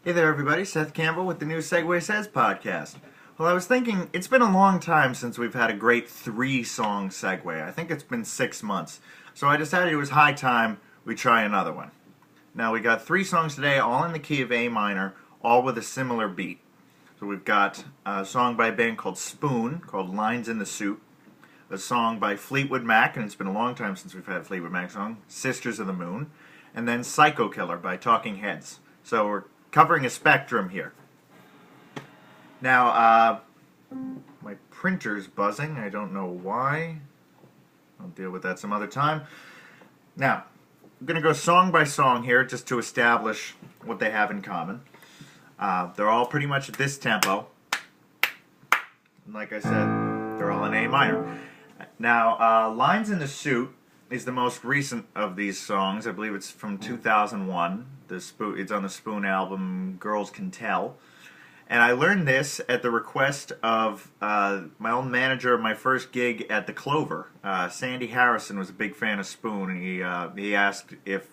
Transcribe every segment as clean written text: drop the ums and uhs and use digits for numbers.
Hey there, everybody. Seth Campbell with the new Segue Says podcast. Well, I was thinking, it's been a long time since we've had a great 3-song segue. I think it's been 6 months. So I decided it was high time we try another one. Now, we got 3 songs today, all in the key of A minor, all with a similar beat. So we've got a song by a band called Spoon, called Lines in the Soup. A song by Fleetwood Mac, and it's been a long time since we've had a Fleetwood Mac song, Sisters of the Moon. And then Psycho Killer by Talking Heads. So we're covering a spectrum here. Now, my printer's buzzing. I don't know why. I'll deal with that some other time. Now, I'm going to go song by song here just to establish what they have in common. They're all pretty much at this tempo. And like I said, they're all in A minor. Now, Lines in the Soup is the most recent of these songs. I believe it's from 2001. It's on the Spoon album, Girls Can Tell. And I learned this at the request of my old manager of my first gig at the Clover. Sandy Harrison was a big fan of Spoon, and he asked if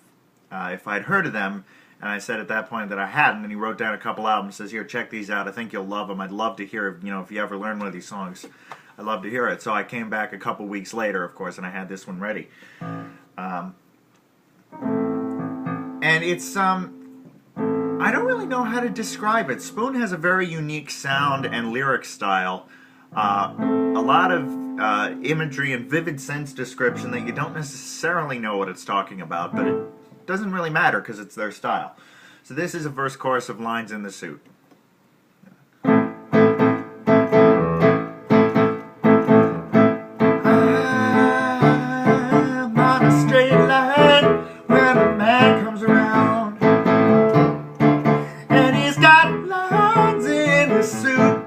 I'd heard of them, and I said at that point that I hadn't, and he wrote down a couple albums, says, here, check these out, I think you'll love them, I'd love to hear, if you ever learn one of these songs, I'd love to hear it. So I came back a couple weeks later, of course, and I had this one ready. And it's, I don't really know how to describe it. Spoon has a very unique sound and lyric style. A lot of imagery and vivid sense description that you don't necessarily know what it's talking about, but it doesn't really matter because it's their style. So this is a verse chorus of Lines in the Soup. I'm on a straight line when a man comes around, and he's got lines in his soup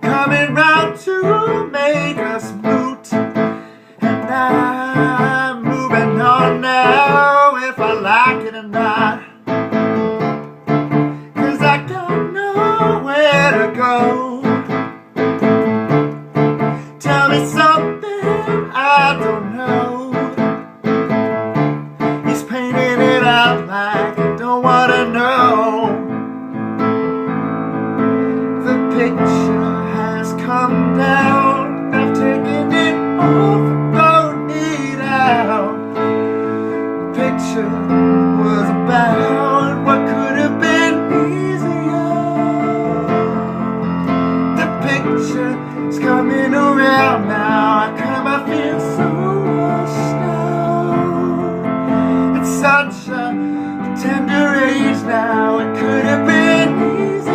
coming round to make us moot. And I'm moving on now, if I like it or not, 'cause I got nowhere to go. Tell me something I don't know. He's painting it out like I don't want to know. The picture has come down, I've taken it off, don't need out. The picture was about what could have been easier. The picture is coming around now, I feel so washed out. It's such a tender age now, it could have been easier.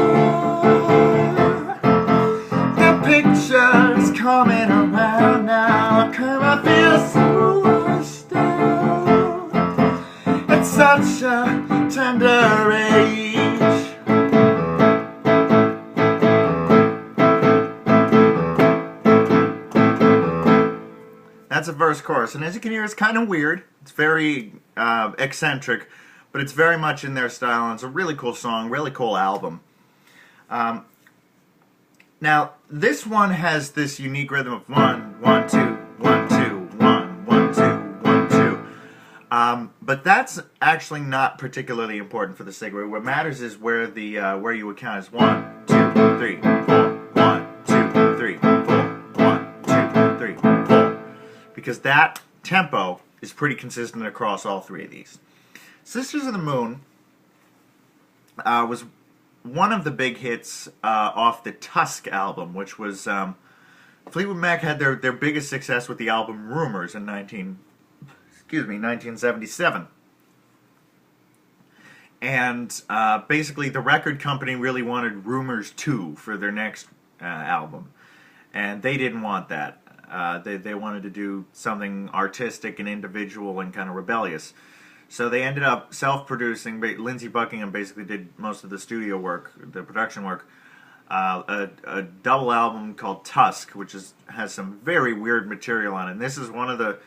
The picture's coming around now, I feel so washed out. It's such a tender age. That's a verse chorus, and as you can hear, it's kind of weird. It's very eccentric, but it's very much in their style, and it's a really cool song, really cool album. Now, this one has this unique rhythm of 1, 1, 2, 1, 2, 1, 1, 2, 1, 2. But that's actually not particularly important for the segue. What matters is where you would count as 1, 2, 3, 4, 1, 2, 3, 4, 1, 2, 3, 4. Because that tempo is pretty consistent across all 3 of these. Sisters of the Moon was one of the big hits off the Tusk album, which was Fleetwood Mac had their biggest success with the album Rumors in 1977. And basically the record company really wanted Rumors 2 for their next album. And they didn't want that. They wanted to do something artistic and individual and kind of rebellious. So they ended up self-producing. Lindsey Buckingham basically did most of the studio work, the production work. A double album called Tusk, which has some very weird material on it. And this is one of the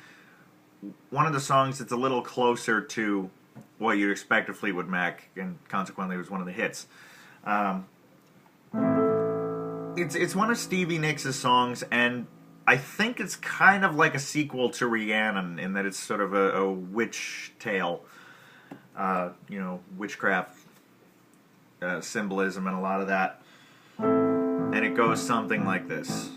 songs that's a little closer to what you'd expect of Fleetwood Mac, and consequently it was one of the hits. It's one of Stevie Nicks' songs, and I think it's kind of like a sequel to Rhiannon in that it's sort of a witch tale. you know, witchcraft symbolism and a lot of that. And it goes something like this.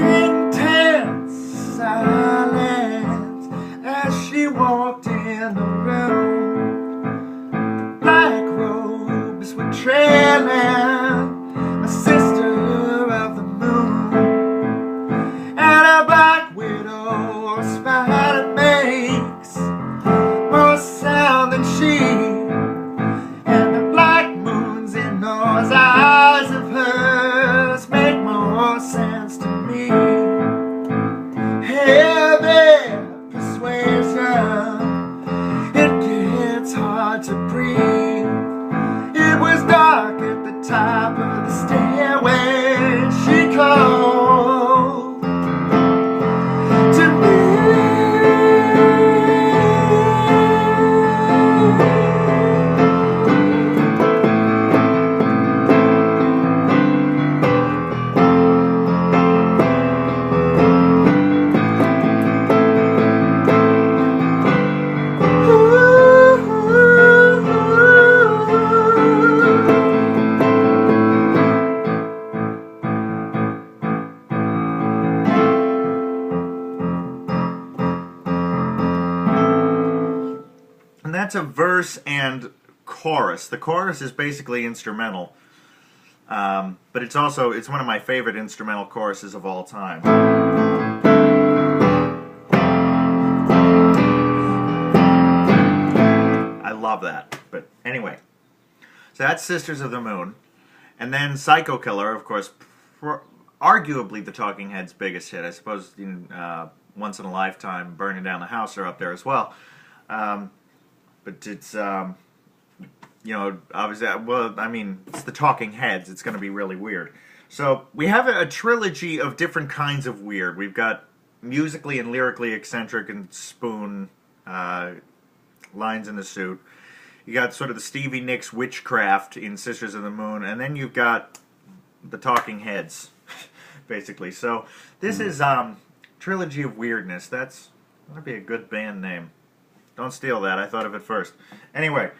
Intense silence as she walked in the room. Black robes were trailing a sister of the moon, and a black widow spider makes more sound than she, and the black moons in those eyes of hers make more sense to me. Heavy persuasion, it gets hard to breathe. It was dark at the top of the stairway. She called to me. And that's a verse and chorus. The chorus is basically instrumental, but it's one of my favorite instrumental choruses of all time. I love that. But anyway, so that's Sisters of the Moon, and then Psycho Killer, of course, arguably the Talking Heads' biggest hit. I suppose Once in a Lifetime, Burning Down the House are up there as well. But it's, you know, obviously, well, I mean, it's the Talking Heads. It's going to be really weird. So we have a trilogy of different kinds of weird. We've got musically and lyrically eccentric and spoon lines in the suit. You got sort of the Stevie Nicks witchcraft in Sisters of the Moon, and then you've got the Talking Heads, basically. So this is Trilogy of Weirdness. That'd be a good band name. Don't steal that. I thought of it first. Anyway,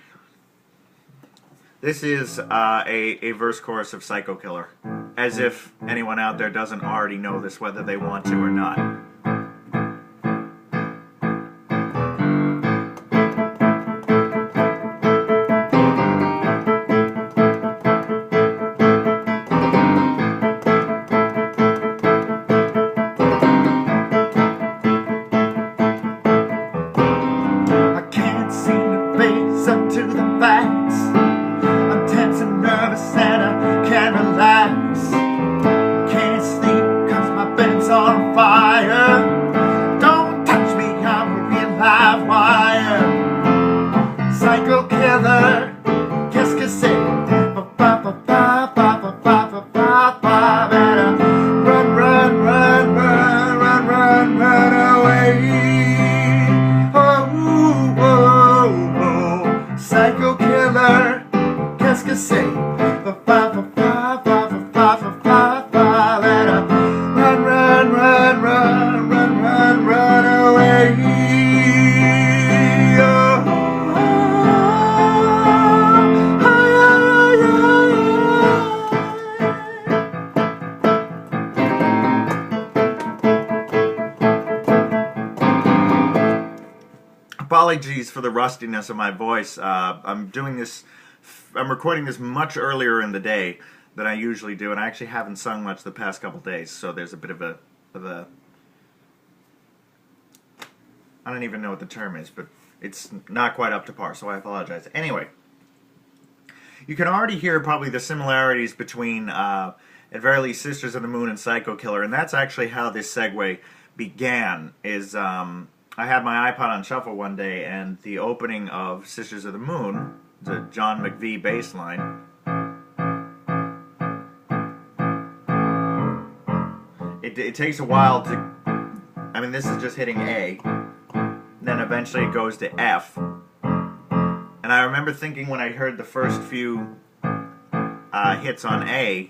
this is a verse chorus of Psycho Killer. As if anyone out there doesn't already know this, whether they want to or not. On fire, don't touch me, I'm a real live wire. Psycho Killer, qu'est-ce que c'est? Run, run, run, run, run, run, run away. Oh, oh, oh, Psycho Killer, qu'est-ce que c'est? Apologies for the rustiness of my voice. I'm recording this much earlier in the day than I usually do, and I actually haven't sung much the past couple days, so there's a bit of a I don't even know what the term is, but it's not quite up to par, so I apologize. Anyway, you can already hear probably the similarities between, at very least, Sisters of the Moon and Psycho Killer, and that's actually how this segue began, is, I had my iPod on shuffle one day, and the opening of Sisters of the Moon, the John McVie bass line, it takes a while to, I mean, this is just hitting A, then eventually it goes to F, and I remember thinking when I heard the first few hits on A, I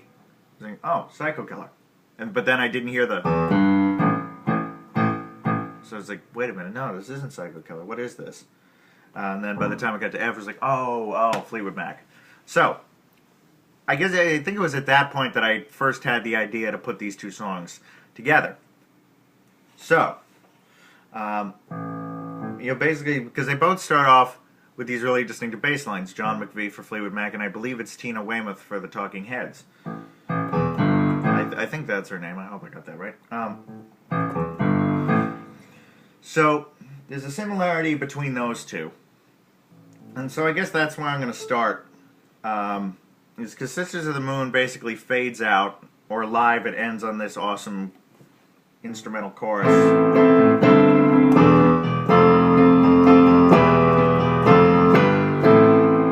was like, oh, Psycho Killer. But then I didn't hear the... So I was like, wait a minute, no, this isn't Psycho Killer. What is this? And then by the time I got to F, I was like, oh, Fleetwood Mac. So, I think it was at that point that I first had the idea to put these two songs together. So, basically, because they both start off with these really distinctive bass lines. John McVie for Fleetwood Mac, and I believe it's Tina Weymouth for the Talking Heads. I think that's her name. I hope I got that right. So, there's a similarity between those two. And so I guess that's where I'm going to start. Is because Sisters of the Moon basically fades out, or live it ends on this awesome instrumental chorus.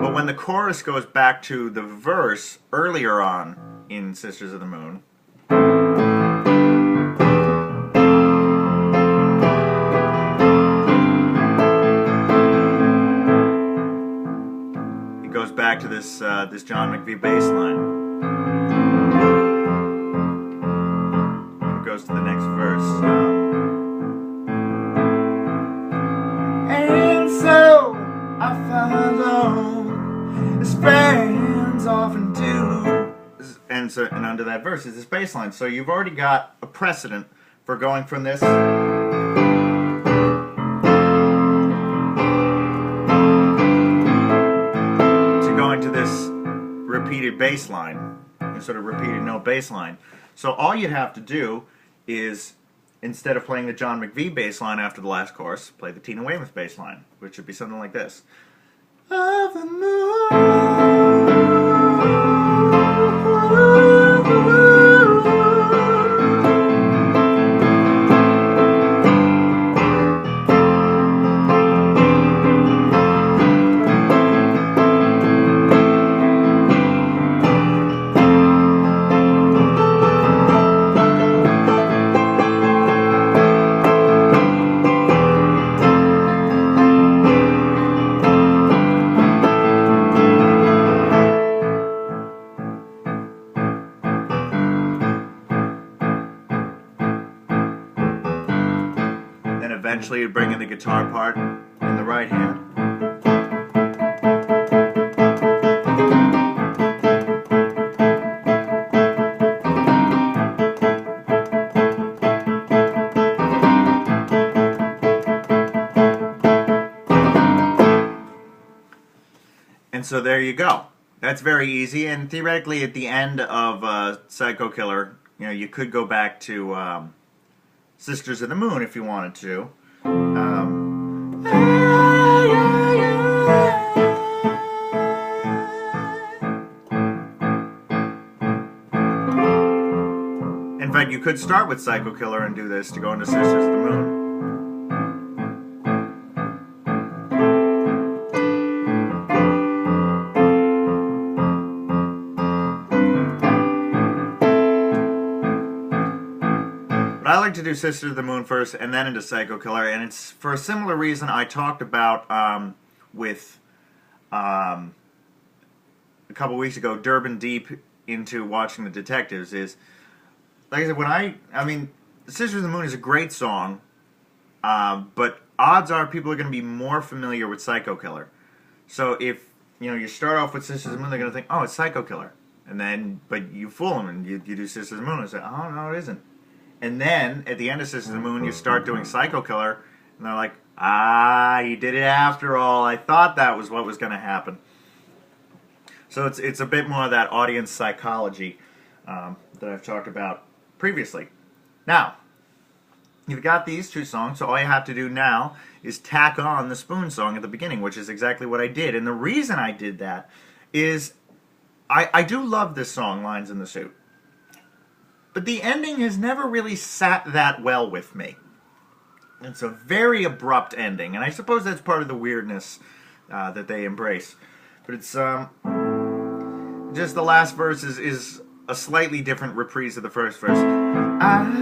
But when the chorus goes back to the verse earlier on in Sisters of the Moon, it goes back to this this John McVie bass line. It goes to the next verse. And so I follow as friends often do. And under that verse is this bass line. So you've already got a precedent for going from this to this repeated bass line, sort of repeated note bass line. So all you'd have to do is, instead of playing the John McVie bass line after the last chorus, play the Tina Weymouth bass line, which would be something like this. Of the moon. Eventually you bring in the guitar part in the right hand. And so there you go. That's very easy, and theoretically at the end of Psycho Killer, you could go back to Sisters of the Moon if you wanted to. In fact, you could start with Psycho Killer and do this to go into Sisters of the Moon. I like to do Sisters of the Moon first and then into Psycho Killer, and it's for a similar reason I talked about with a couple weeks ago, Durban Deep into watching the detectives. Is, like I said, I mean, Sisters of the Moon is a great song, but odds are people are going to be more familiar with Psycho Killer. So if you start off with Sisters of the Moon, they're going to think, oh, it's Psycho Killer, and then but you fool them and you do Sisters of the Moon and say, oh no, it isn't. And then, at the end of Sisters of the Moon, you start doing Psycho Killer, and they're like, you did it after all. I thought that was what was going to happen. So it's a bit more of that audience psychology that I've talked about previously. Now, you've got these two songs, so all you have to do now is tack on the Spoon song at the beginning, which is exactly what I did. And the reason I did that is I do love this song, Lines in the Suit. But the ending has never really sat that well with me. It's a very abrupt ending, and I suppose that's part of the weirdness that they embrace. But it's just the last verse is a slightly different reprise of the first verse. I'm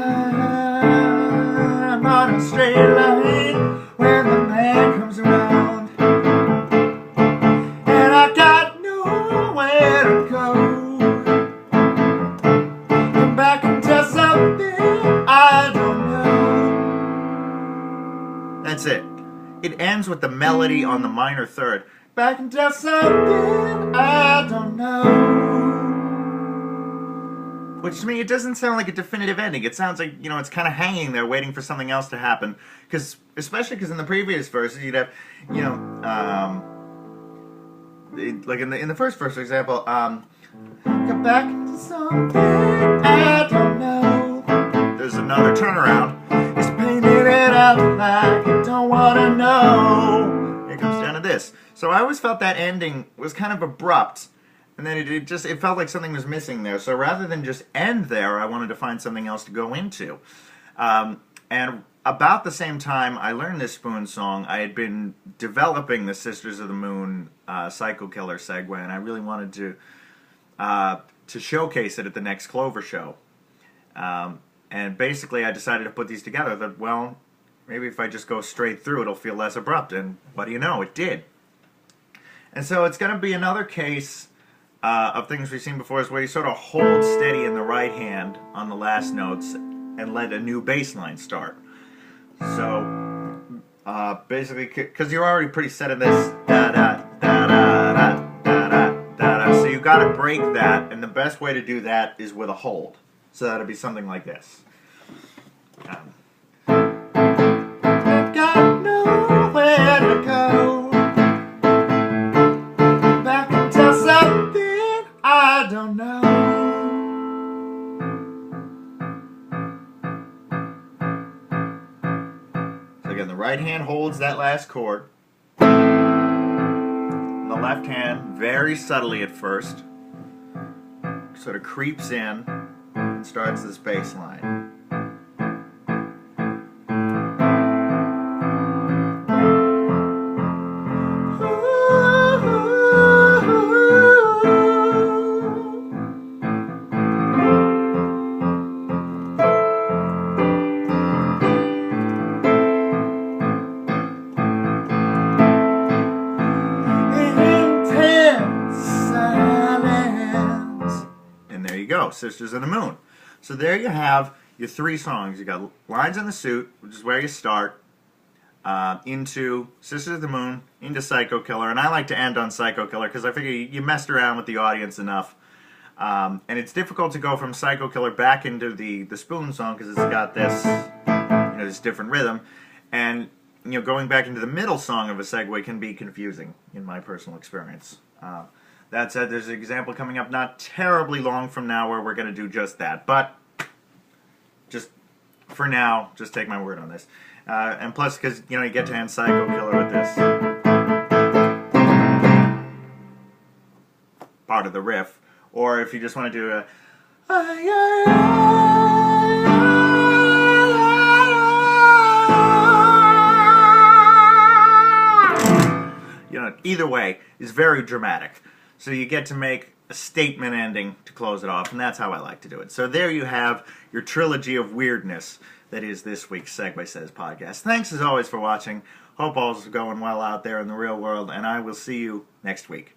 on a straight line when the man comes around, and I got nowhere to go. it ends with the melody on the minor third. Back into something I don't know. Which to me, it doesn't sound like a definitive ending. It sounds like, it's kind of hanging there waiting for something else to happen. Especially because in the previous verses, you'd have, like in the first verse, for example, get back into something I don't know. There's another turnaround. It's painted it out like I don't want to know. It comes down to this. So I always felt that ending was kind of abrupt. And then it felt like something was missing there. So rather than just end there, I wanted to find something else to go into. And about the same time I learned this Spoon song, I had been developing the Sisters of the Moon Psycho Killer Segue, and I really wanted to showcase it at the next Clover show. And basically I decided to put these together. That, well, maybe if I just go straight through, it'll feel less abrupt. And what do you know? It did. And so it's going to be another case of things we've seen before, is where you sort of hold steady in the right hand on the last notes and let a new bass line start. So basically, because you're already pretty set in this da da da da da da da da, so you got to break that, and the best way to do that is with a hold. So that'll be something like this. Got nowhere to go. Back into something I don't know. So again, the right hand holds that last chord. And the left hand, very subtly at first, sort of creeps in and starts this bass line. Sisters of the Moon. So there you have your three songs. You got Lines in the Suit, which is where you start, into Sisters of the Moon, into Psycho Killer, and I like to end on Psycho Killer because I figure you messed around with the audience enough, and it's difficult to go from Psycho Killer back into the Spoon song because it's got this, this different rhythm, and going back into the middle song of a segue can be confusing in my personal experience. That said, there's an example coming up not terribly long from now where we're going to do just that. But, just for now, just take my word on this. And plus, because, you get to end Psycho Killer with this part of the riff. Or if you just want to do a... either way is very dramatic. So you get to make a statement ending to close it off, and that's how I like to do it. So there you have your trilogy of weirdness that is this week's Segue Says podcast. Thanks as always for watching. Hope all's going well out there in the real world, and I will see you next week.